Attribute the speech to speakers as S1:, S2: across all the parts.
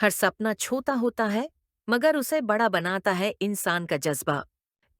S1: हर सपना छोटा होता है, मगर उसे बड़ा बनाता है इंसान का जज्बा।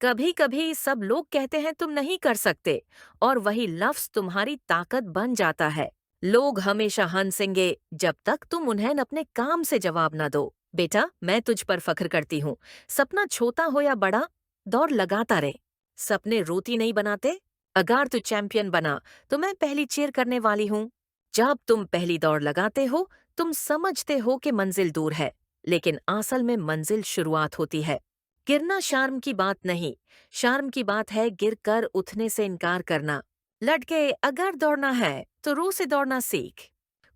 S1: कभी कभी सब लोग कहते हैं तुम नहीं कर सकते, और वही लफ्ज तुम्हारी ताकत बन जाता है। लोग हमेशा हंसेंगे जब तक तुम उन्हें अपने काम से जवाब ना दो। बेटा, मैं तुझ पर फख्र करती हूँ। सपना छोटा हो या बड़ा, दौड़ लगाता रहे। सपने रोटी नहीं बनाते। अगर तू चैंपियन बना तो मैं पहली चीयर करने वाली हूँ। जब तुम पहली दौड़ लगाते हो, तुम समझते हो कि मंजिल दूर है, लेकिन असल में मंजिल शुरुआत होती है। गिरना शर्म की बात नहीं, शर्म की बात है गिरकर उठने से इनकार करना। लड़के, अगर दौड़ना है तो रू से दौड़ना सीख।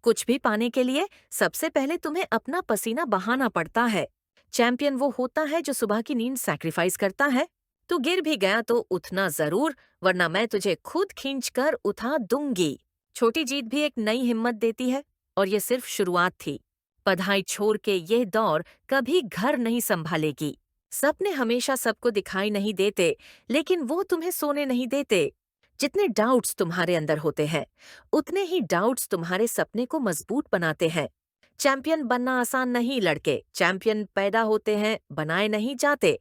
S1: कुछ भी पाने के लिए सबसे पहले तुम्हें अपना पसीना बहाना पड़ता है। चैंपियन वो होता है जो सुबह की नींद सैक्रिफाइस करता है। तू गिर भी गया तो उठना जरूर, वरना मैं तुझे खुद खींच कर उठा दूंगी। छोटी जीत भी एक नई हिम्मत देती है, और ये सिर्फ शुरुआत थी। पढ़ाई छोड़ के ये दौर कभी घर नहीं संभालेगी। सपने हमेशा सबको दिखाई नहीं देते, लेकिन वो तुम्हें सोने नहीं देते। जितने डाउट्स तुम्हारे अंदर होते हैं, उतने ही डाउट्स तुम्हारे सपने को मजबूत बनाते हैं। चैंपियन बनना आसान नहीं लड़के, चैंपियन पैदा होते हैं, बनाए नहीं जाते।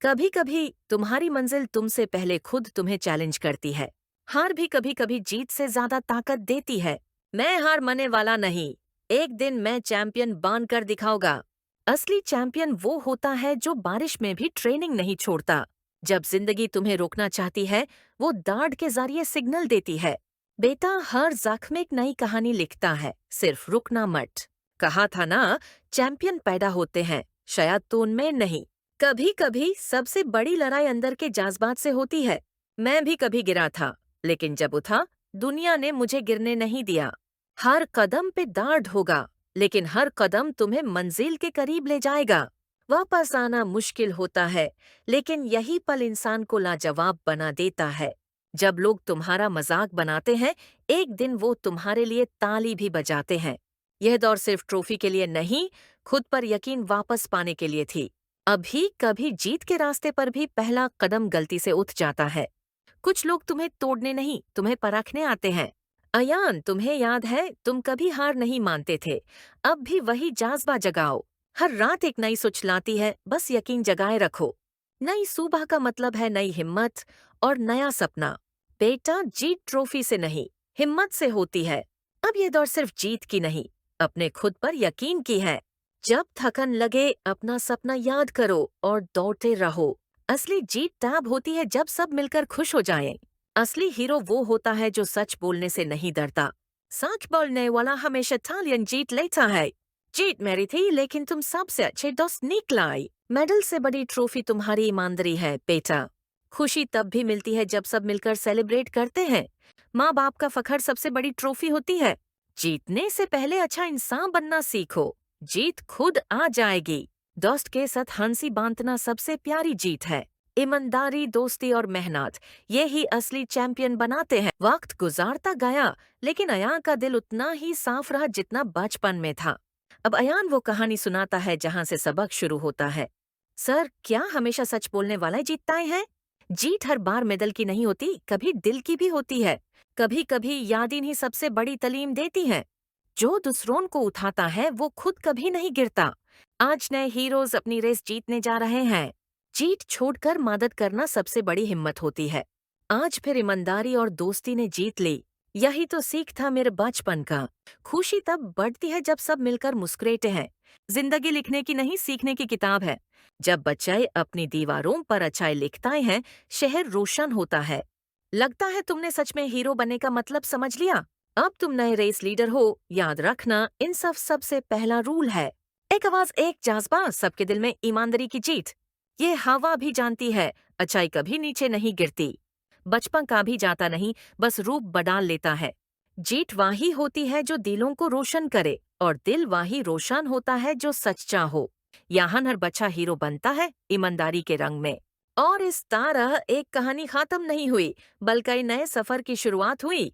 S1: कभी कभी तुम्हारी मंजिल तुमसे पहले खुद तुम्हें चैलेंज करती है। हार भी कभी कभी जीत से ज्यादा ताकत देती है। मैं हार मानने वाला नहीं, एक दिन मैं चैंपियन बन कर दिखाऊंगा। असली चैंपियन वो होता है जो बारिश में भी ट्रेनिंग नहीं छोड़ता। जब जिंदगी तुम्हें रोकना चाहती है, वो दाढ़ के जरिए सिग्नल देती है। बेटा, हर जख्म एक नई कहानी लिखता है, सिर्फ रुकना मत। कहा था ना, चैंपियन पैदा होते हैं, शायद तो उनमें नहीं। कभी कभी सबसे बड़ी लड़ाई अंदर के जज्बात से होती है। मैं भी कभी गिरा था, लेकिन जब उठा, दुनिया ने मुझे गिरने नहीं दिया। हर कदम पे दाढ़ होगा, लेकिन हर कदम तुम्हें मंजिल के करीब ले जाएगा। वापस आना मुश्किल होता है, लेकिन यही पल इंसान को लाजवाब बना देता है। जब लोग तुम्हारा मजाक बनाते हैं, एक दिन वो तुम्हारे लिए ताली भी बजाते हैं। यह दौर सिर्फ ट्रॉफी के लिए नहीं, खुद पर यकीन वापस पाने के लिए थी। अभी कभी जीत के रास्ते पर भी पहला कदम गलती से उठ जाता है। कुछ लोग तुम्हें तोड़ने नहीं, तुम्हें परखने आते हैं। अयान, तुम्हें याद है तुम कभी हार नहीं मानते थे। अब भी वही जज्बा जगाओ। हर रात एक नई सोच लाती है, बस यकीन जगाए रखो। नई सुबह का मतलब है नई हिम्मत और नया सपना। बेटा, जीत ट्रॉफी से नहीं, हिम्मत से होती है। अब ये दौर सिर्फ जीत की नहीं, अपने खुद पर यकीन की है। जब थकन लगे, अपना सपना याद करो और दौड़ते रहो। असली जीत तब होती है जब सब मिलकर खुश हो जाएं। असली हीरो वो होता है जो सच बोलने से नहीं डरता। सच बोलने वाला हमेशा इटालियन जीत लेता है। जीत मेरी थी, लेकिन तुम सबसे अच्छे दोस्त निकलाई। मेडल से बड़ी ट्रॉफी तुम्हारी ईमानदारी है बेटा। खुशी तब भी मिलती है जब सब मिलकर सेलिब्रेट करते हैं। माँ बाप का फखर सबसे बड़ी ट्रॉफी होती है। जीतने से पहले अच्छा इंसान बनना सीखो, जीत खुद आ जाएगी। दोस्त के साथ हंसी बांटना सबसे प्यारी जीत है। ईमानदारी, दोस्ती और मेहनत, ये ही असली चैंपियन बनाते हैं। वक्त गुजारता गया, लेकिन अयान का दिल उतना ही साफ रहा जितना बचपन में था। अब अयान वो कहानी सुनाता है जहाँ से सबक शुरू होता है। सर, क्या हमेशा सच बोलने वाला जीतता है? जीत हर बार मेडल की नहीं होती, कभी दिल की भी होती है। कभी कभी यादें ही सबसे बड़ी तालीम देती हैं। जो दूसरों को उठाता है वो खुद कभी नहीं गिरता। आज नए हीरोज अपनी रेस जीतने जा रहे हैं। जीत छोड़कर मदद करना सबसे बड़ी हिम्मत होती है। आज फिर ईमानदारी और दोस्ती ने जीत ली। यही तो सीख था मेरे बचपन का। खुशी तब बढ़ती है जब सब मिलकर मुस्कुराते हैं। जिंदगी लिखने की नहीं, सीखने की किताब है। जब बच्चे अपनी दीवारों पर अच्छाई लिखते हैं, शहर रोशन होता है। लगता है तुमने सच में हीरो बनने का मतलब समझ लिया। अब तुम नए रेस लीडर हो। याद रखना, इन सबसे पहला रूल है एक आवाज, एक जज्बा, सबके दिल में ईमानदारी की जीत। ये हवा भी जानती है, अच्छाई कभी नीचे नहीं गिरती। बचपन का भी जाता नहीं, बस रूप बदल लेता है। जीत वही होती है जो दिलों को रोशन करे, और दिल वही रोशन होता है जो सच्चा हो। यहाँ हर बच्चा हीरो बनता है, ईमानदारी के रंग में। और इस तरह एक कहानी खत्म नहीं हुई, बल्कि नए सफर की शुरुआत हुई।